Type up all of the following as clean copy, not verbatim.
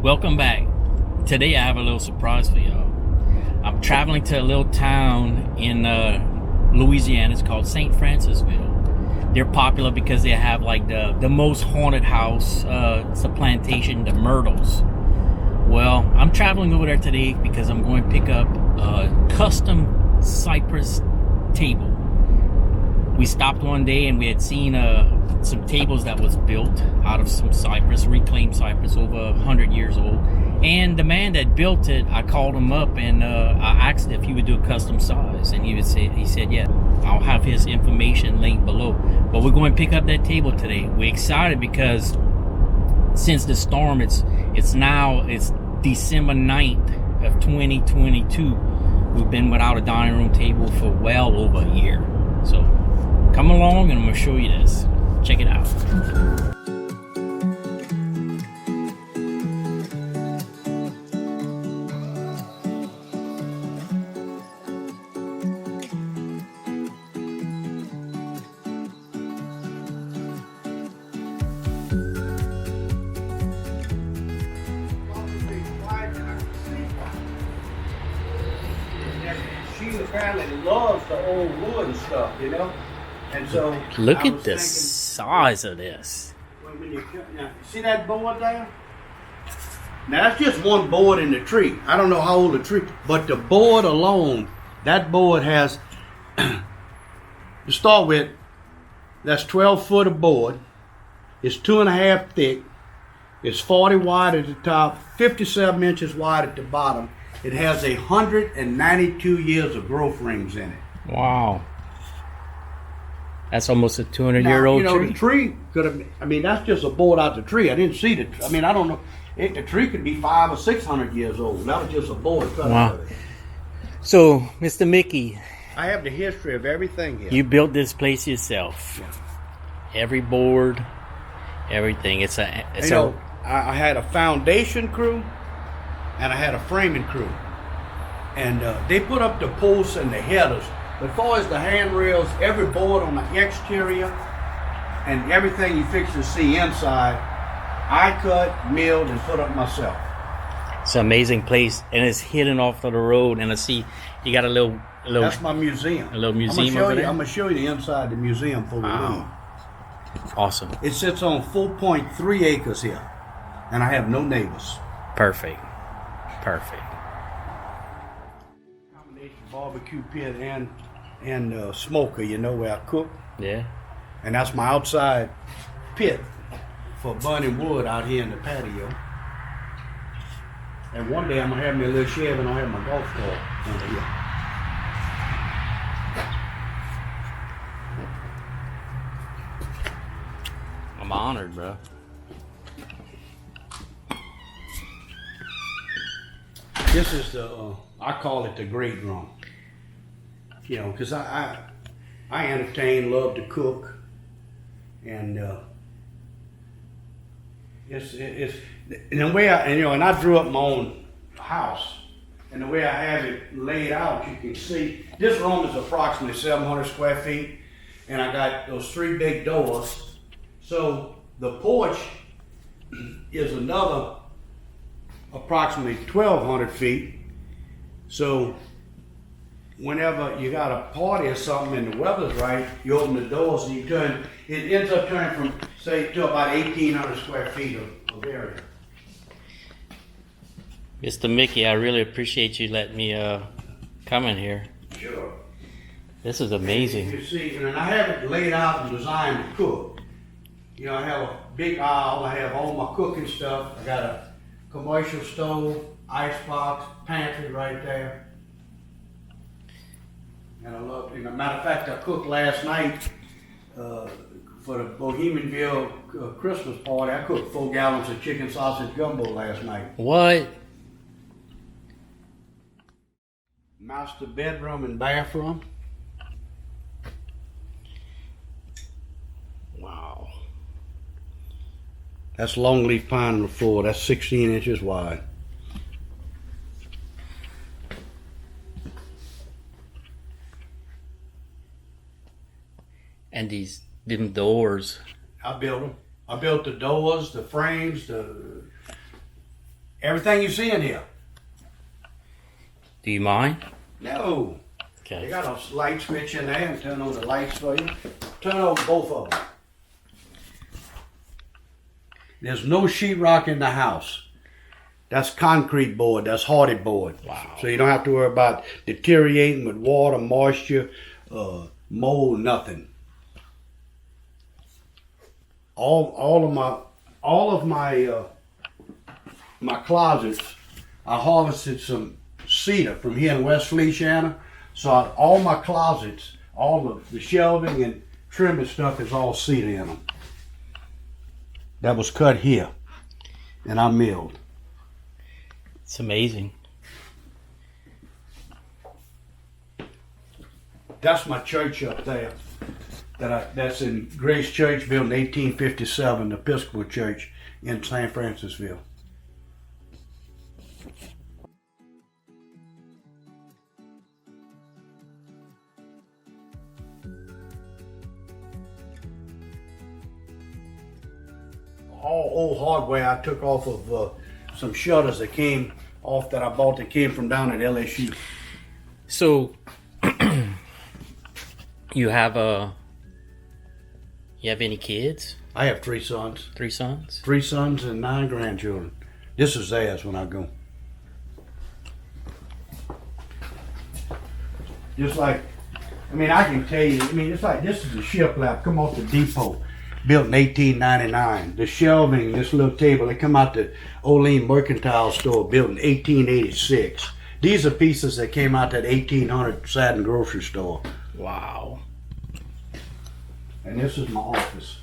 Welcome back. Today I have a little surprise for y'all. I'm traveling to a little town in Louisiana. It's called St Francisville. They're popular because they have like the most haunted house. It's a plantation, the Myrtles. Well, I'm traveling over there today because I'm going to pick up a custom Cypress table. We stopped one day and we had seen some tables that was built out of some cypress, reclaimed cypress, over 100 years old. And the man that built it, I called him up and I asked if he would do a custom size, and he said, yeah. I'll have his information linked below. But we're going to pick up that table today. We're excited because since the storm, it's December 9th of 2022. We've been without a dining room table for well over a year. So come along and I'm going to show you this. Check it out. She apparently loves the old wood and stuff, you know? And so Look at the size of this. When you see that board there? Now that's just one board in the tree. I don't know how old the tree, but the board alone, that board has, to start with, that's 12 foot of board. It's 2.5 thick. It's 40 wide at the top, 57 inches wide at the bottom. It has 192 years of growth rings in it. Wow. That's almost a 200-year-old tree. The tree could have, that's just a board out the tree. I didn't see the, I don't know. The tree could be 500 or 600 years old. That was just a board cut out of it. So, Mr. Mickey, I have the history of everything here. you built this place yourself. Yeah. Every board, everything. I had a foundation crew and I had a framing crew. And they put up the posts and the headers. But as far as the handrails, every board on the exterior and everything you fix to see inside, I cut, milled, and put up myself. It's an amazing place, and it's hidden off of the road. And I see you got a little. That's my museum. A little museum over there. I'm gonna show you the inside of the museum for the room. Awesome. It sits on 4.3 acres here, and I have no neighbors. Perfect. Combination barbecue pit and smoker, where I cook. Yeah. And that's my outside pit for burning wood out here in the patio. And one day I'm gonna have me a little shed and I'll have my golf cart under here. I'm honored, bro. This is I call it the great room. Because I entertain, love to cook, and it's in the way and I drew up my own house, and the way I have it laid out, you can see this room is approximately 700 square feet, and I got those 3 big doors. So the porch is another approximately 1,200 feet. So whenever you got a party or something and the weather's right, you open the doors and it ends up turning from, say, to about 1,800 square feet of area. Mr. Mickey, I really appreciate you letting me come in here. Sure. This is amazing. You see, and I have it laid out and designed to cook. I have a big aisle, I have all my cooking stuff. I got a commercial stove, icebox, pantry right there. And I love, as a matter of fact, I cooked last night for the Bohemianville Christmas party. I cooked 4 gallons of chicken sausage gumbo last night. What? Master bedroom and bathroom. Wow. That's longleaf pine on the floor. That's 16 inches wide. And them doors. I built them. I built the doors, the frames, Everything you see in here. Do you mind? No. Okay. They got a light switch in there and turn on the lights for you. Turn on both of them. There's no sheetrock in the house. That's concrete board. That's hardy board. Wow. So you don't have to worry about deteriorating with water, moisture, mold, nothing. All of my closets, I harvested some cedar from here in West Feliciana. So all my closets, all of the shelving and trim and stuff is all cedar in them. That was cut here, and I milled. It's amazing. That's my church up there. That's in Grace Church, built in 1857, the Episcopal Church in St Francisville. All old hardware I took off of some shutters that came off that I bought that came from down at LSU. So you have any kids? I have 3 sons. 3 sons? 3 sons and 9 grandchildren. This is theirs when I go. Just like, I can tell you, it's like this is a shiplap, come off the depot, built in 1899. The shelving, this little table, they come out the Olean Mercantile Store, built in 1886. These are pieces that came out that 1800 Satin grocery store. Wow. And this is my office.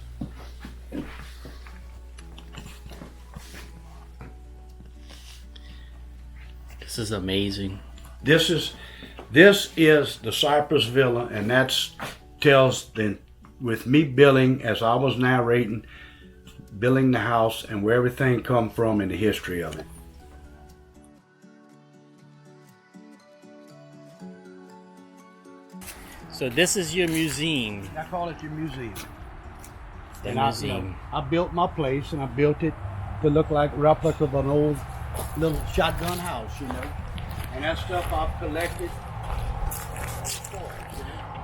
This is amazing. This is the Cypress Villa, and tells with me billing, as I was narrating, billing the house and where everything come from and the history of it. So this is your museum. I call it your museum. The And museum. I built my place, and I built it to look like a replica of an old little shotgun house, And that stuff I've collected.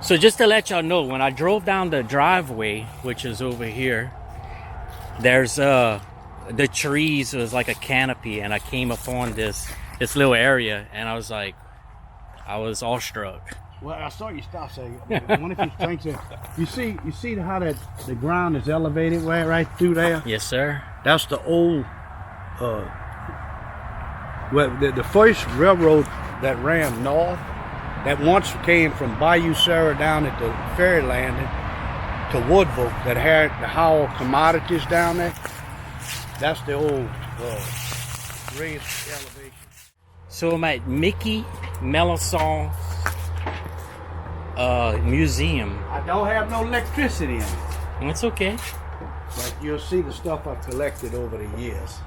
So just to let y'all know, when I drove down the driveway, which is over here, there's the trees was like a canopy, and I came upon this little area, and I was awestruck. Well, I saw you stop saying, I wonder if you think that. You see how the ground is elevated right through there? Yes, sir. That's the old, the first railroad that ran north, that once came from Bayou Sarah down at the ferry landing to Woodville, that had the Howell commodities down there. That's the old raised elevation. So I'm at Mickey Melancon museum. I don't have no electricity in it, It's okay. but you'll see the stuff I've collected over the years.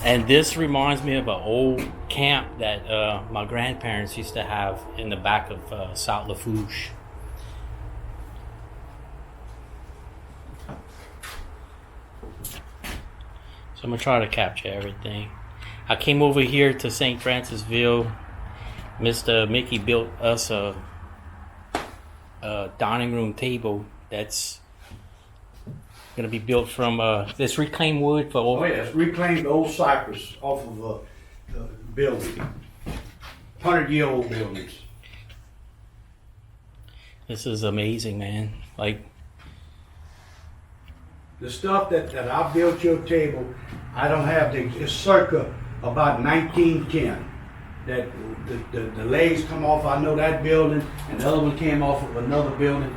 And this reminds me of an old camp that my grandparents used to have in the back of South Lafourche. So I'm gonna try to capture everything. I came over here to St Francisville. Mr. Mickey built us a dining room table that's gonna be built from this reclaimed wood for Oh yeah, it's reclaimed old cypress off of a building. 100-year-old buildings. This is amazing, man. Like, The stuff that I built your table, I don't have it's circa about 1910. That the legs come off, I know that building, and the other one came off of another building.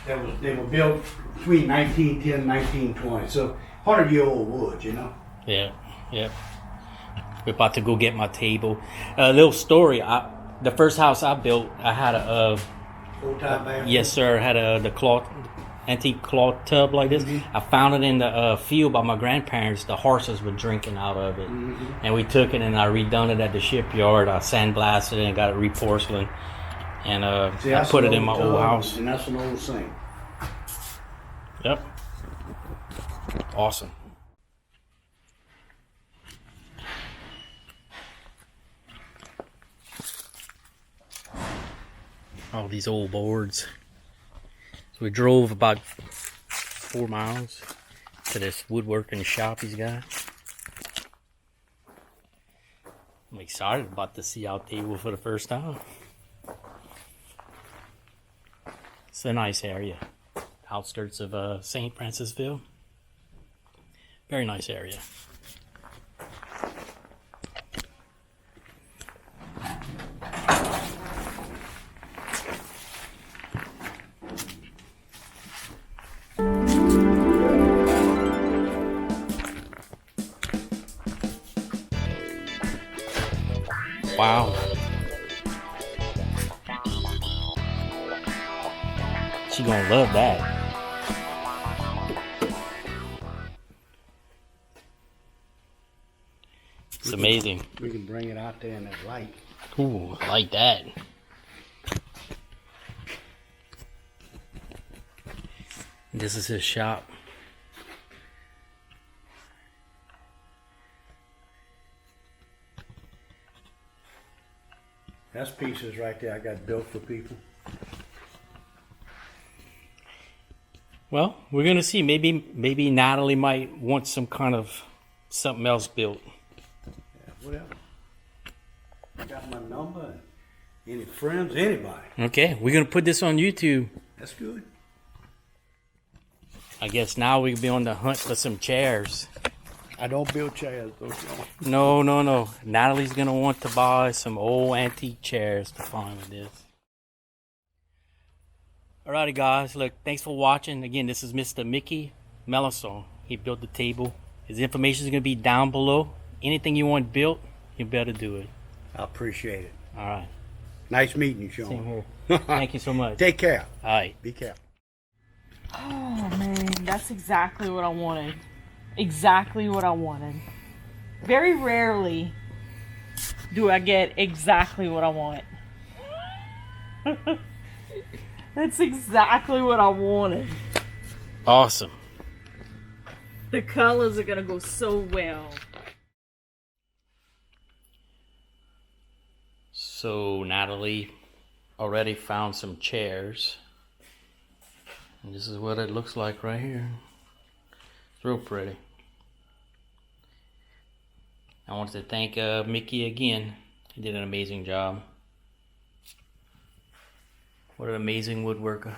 They were built between 1910 and 1920. So 100-year-old wood, yeah. We're about to go get my table. A little story. The first house I built, I had Old-time bathroom. yes, sir. Had the antique cloth tub like this. I found it in the field by my grandparents. The horses were drinking out of it, and we took it and I redone it at the shipyard. I sandblasted it and got it reporcelain, and I put it in my old house. And that's an old sink. Yep. Awesome. all these old boards. So we drove about 4 miles to this woodworking shop he's got. I'm excited about the see-out table for the first time. It's a nice area. Outskirts of St Francisville. Very nice area. Wow. She gonna love that. It's amazing. We can bring it out there in that light. Ooh, I like that. This is his shop. That's pieces right there I got built for people. Well, we're gonna see. Maybe Natalie might want some kind of something else built. Yeah, whatever. I got my number. Any friends, anybody. Okay, we're gonna put this on YouTube. That's good. I guess now we'll be on the hunt for some chairs. I don't build chairs, don't you? No. Natalie's gonna want to buy some old antique chairs to find with this. Alrighty guys, look, thanks for watching. Again, this is Mr. Mickey Melancon. He built the table. His information is gonna be down below. Anything you want built, you better do it. I appreciate it. Alright. Nice meeting you, Sean. Same here. Thank you so much. Take care. Alright. Be careful. Oh man, that's exactly what I wanted. Exactly what I wanted. Very rarely do I get exactly what I want. That's exactly what I wanted. Awesome. The colors are gonna go so well. So Natalie already found some chairs. And this is what it looks like right here. It's real pretty. I wanted to thank Mickey again. He did an amazing job. What an amazing woodworker.